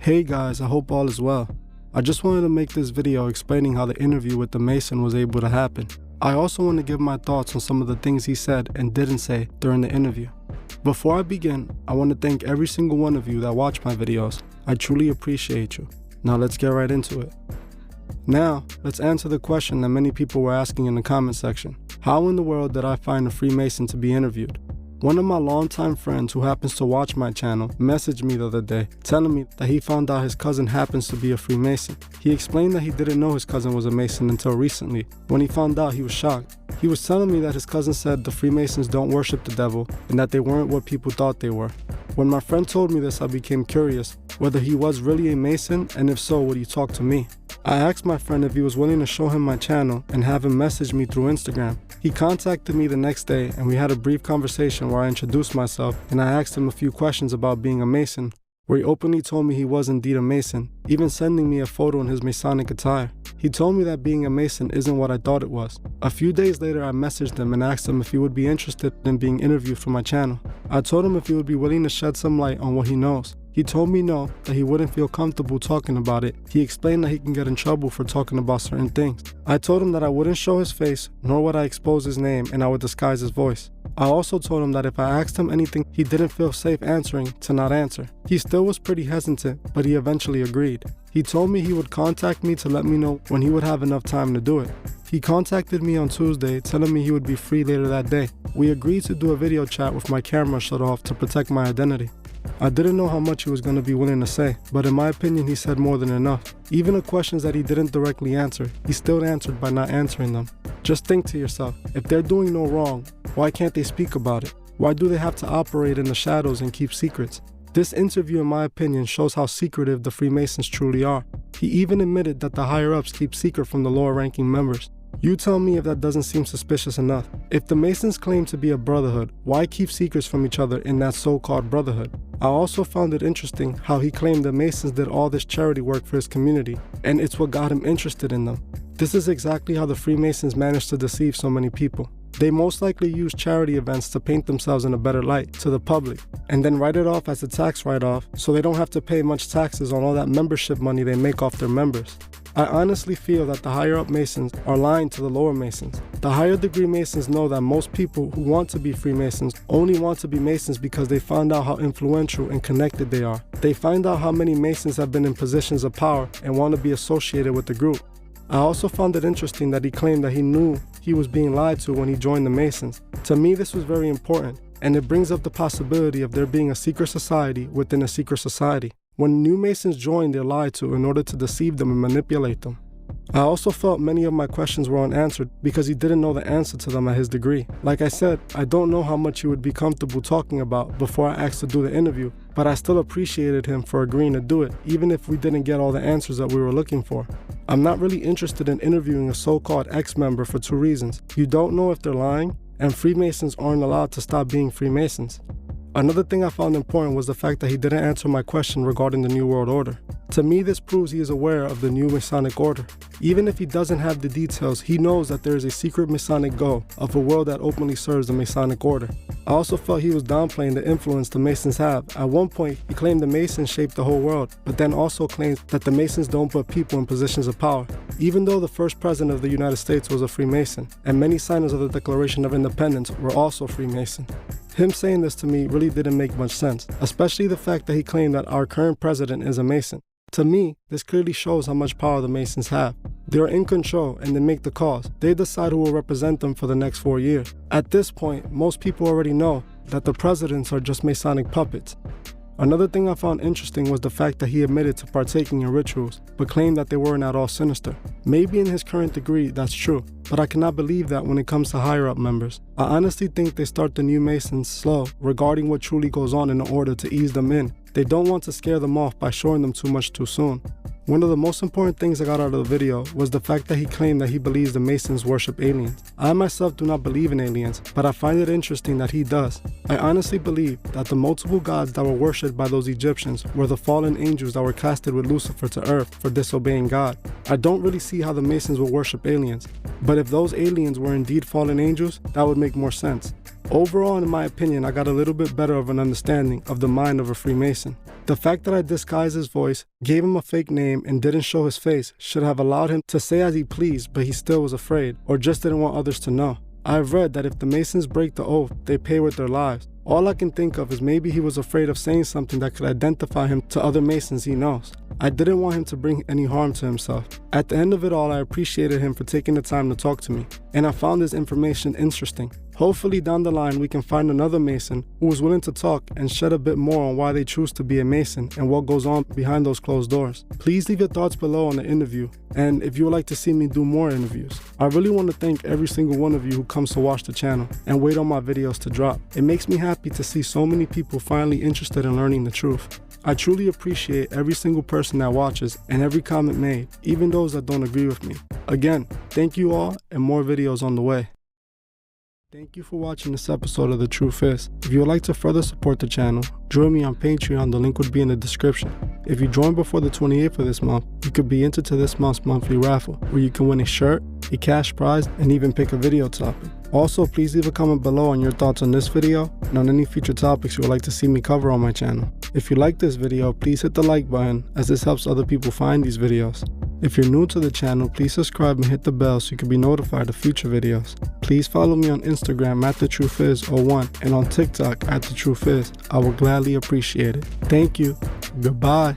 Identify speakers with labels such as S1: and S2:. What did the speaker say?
S1: Hey guys, I hope all is well. I just wanted to make this video explaining how the interview with the Mason was able to happen. I also want to give my thoughts on some of the things he said and didn't say during the interview. Before I begin, I want to thank every single one of you that watch my videos. I truly appreciate you. Now let's get right into it. Now, let's answer the question that many people were asking in the comment section. How in the world did I find a Freemason to be interviewed? One of my longtime friends who happens to watch my channel messaged me the other day telling me that he found out his cousin happens to be a Freemason. He explained that he didn't know his cousin was a Mason until recently. When he found out, he was shocked. He was telling me that his cousin said the Freemasons don't worship the devil and that they weren't what people thought they were. When my friend told me this, I became curious whether he was really a Mason, and if so, would he talk to me? I asked my friend if he was willing to show him my channel and have him message me through Instagram. He contacted me the next day and we had a brief conversation where I introduced myself and I asked him a few questions about being a Mason, where he openly told me he was indeed a Mason, even sending me a photo in his Masonic attire. He told me that being a Mason isn't what I thought it was. A few days later, I messaged him and asked him if he would be interested in being interviewed for my channel. I told him if he would be willing to shed some light on what he knows. He told me no, that he wouldn't feel comfortable talking about it. He explained that he can get in trouble for talking about certain things. I told him that I wouldn't show his face, nor would I expose his name, and I would disguise his voice. I also told him that if I asked him anything he didn't feel safe answering, to not answer. He still was pretty hesitant, but he eventually agreed. He told me he would contact me to let me know when he would have enough time to do it. He contacted me on Tuesday, telling me he would be free later that day. We agreed to do a video chat with my camera shut off to protect my identity. I didn't know how much he was going to be willing to say, but in my opinion he said more than enough. Even the questions that he didn't directly answer, he still answered by not answering them. Just think to yourself, if they're doing no wrong, why can't they speak about it? Why do they have to operate in the shadows and keep secrets? This interview, in my opinion, shows how secretive the Freemasons truly are. He even admitted that the higher-ups keep secret from the lower-ranking members. You tell me if that doesn't seem suspicious enough. If the Masons claim to be a brotherhood, why keep secrets from each other in that so-called brotherhood? I also found it interesting how he claimed the Masons did all this charity work for his community, and it's what got him interested in them. This is exactly how the Freemasons managed to deceive so many people. They most likely use charity events to paint themselves in a better light to the public, and then write it off as a tax write-off so they don't have to pay much taxes on all that membership money they make off their members. I honestly feel that the higher-up Masons are lying to the lower Masons. The higher-degree Masons know that most people who want to be Freemasons only want to be Masons because they found out how influential and connected they are. They find out how many Masons have been in positions of power and want to be associated with the group. I also found it interesting that he claimed that he knew he was being lied to when he joined the Masons. To me, this was very important, and it brings up the possibility of there being a secret society within a secret society. When new Masons join, they're lied to in order to deceive them and manipulate them. I also felt many of my questions were unanswered because he didn't know the answer to them at his degree. Like I said, I don't know how much he would be comfortable talking about before I asked to do the interview, but I still appreciated him for agreeing to do it, even if we didn't get all the answers that we were looking for. I'm not really interested in interviewing a so-called ex-member for two reasons. You don't know if they're lying, and Freemasons aren't allowed to stop being Freemasons. Another thing I found important was the fact that he didn't answer my question regarding the New World Order. To me, this proves he is aware of the new Masonic order. Even if he doesn't have the details, he knows that there is a secret Masonic goal of a world that openly serves the Masonic order. I also felt he was downplaying the influence the Masons have. At one point, he claimed the Masons shaped the whole world, but then also claims that the Masons don't put people in positions of power. Even though the first president of the United States was a Freemason, and many signers of the Declaration of Independence were also Freemason. Him saying this to me really didn't make much sense, especially the fact that he claimed that our current president is a Mason. To me, this clearly shows how much power the Masons have. They're in control and they make the calls. They decide who will represent them for the next 4 years. At this point, most people already know that the presidents are just Masonic puppets. Another thing I found interesting was the fact that he admitted to partaking in rituals, but claimed that they weren't at all sinister. Maybe in his current degree that's true, but I cannot believe that when it comes to higher-up members. I honestly think they start the new Masons slow regarding what truly goes on in order to ease them in. They don't want to scare them off by showing them too much too soon. One of the most important things I got out of the video was the fact that he claimed that he believes the Masons worship aliens. I myself do not believe in aliens, but I find it interesting that he does. I honestly believe that the multiple gods that were worshipped by those Egyptians were the fallen angels that were casted with Lucifer to earth for disobeying God. I don't really see how the Masons will worship aliens, but if those aliens were indeed fallen angels, that would make more sense. Overall, in my opinion, I got a little bit better of an understanding of the mind of a Freemason. The fact that I disguised his voice, gave him a fake name, and didn't show his face should have allowed him to say as he pleased, but he still was afraid, or just didn't want others to know. I've read that if the Masons break the oath, they pay with their lives. All I can think of is maybe he was afraid of saying something that could identify him to other Masons he knows. I didn't want him to bring any harm to himself. At the end of it all, I appreciated him for taking the time to talk to me, and I found his information interesting. Hopefully down the line we can find another Mason who is willing to talk and shed a bit more on why they choose to be a Mason and what goes on behind those closed doors. Please leave your thoughts below on the interview, and if you would like to see me do more interviews. I really want to thank every single one of you who comes to watch the channel and wait on my videos to drop. It makes me happy to see so many people finally interested in learning the truth. I truly appreciate every single person that watches and every comment made, even those that don't agree with me. Again, thank you all, and more videos on the way. Thank you for watching this episode of The Truth Is. If you would like to further support the channel, join me on Patreon, the link would be in the description. If you join before the 28th of this month, you could be entered to this month's monthly raffle, where you can win a shirt, a cash prize, and even pick a video topic. Also, please leave a comment below on your thoughts on this video and on any future topics you would like to see me cover on my channel. If you like this video, please hit the like button, as this helps other people find these videos. If you're new to the channel, please subscribe and hit the bell so you can be notified of future videos. Please follow me on Instagram at TheTruthIs01 and on TikTok at TheTruthIs. I will gladly appreciate it. Thank you. Goodbye.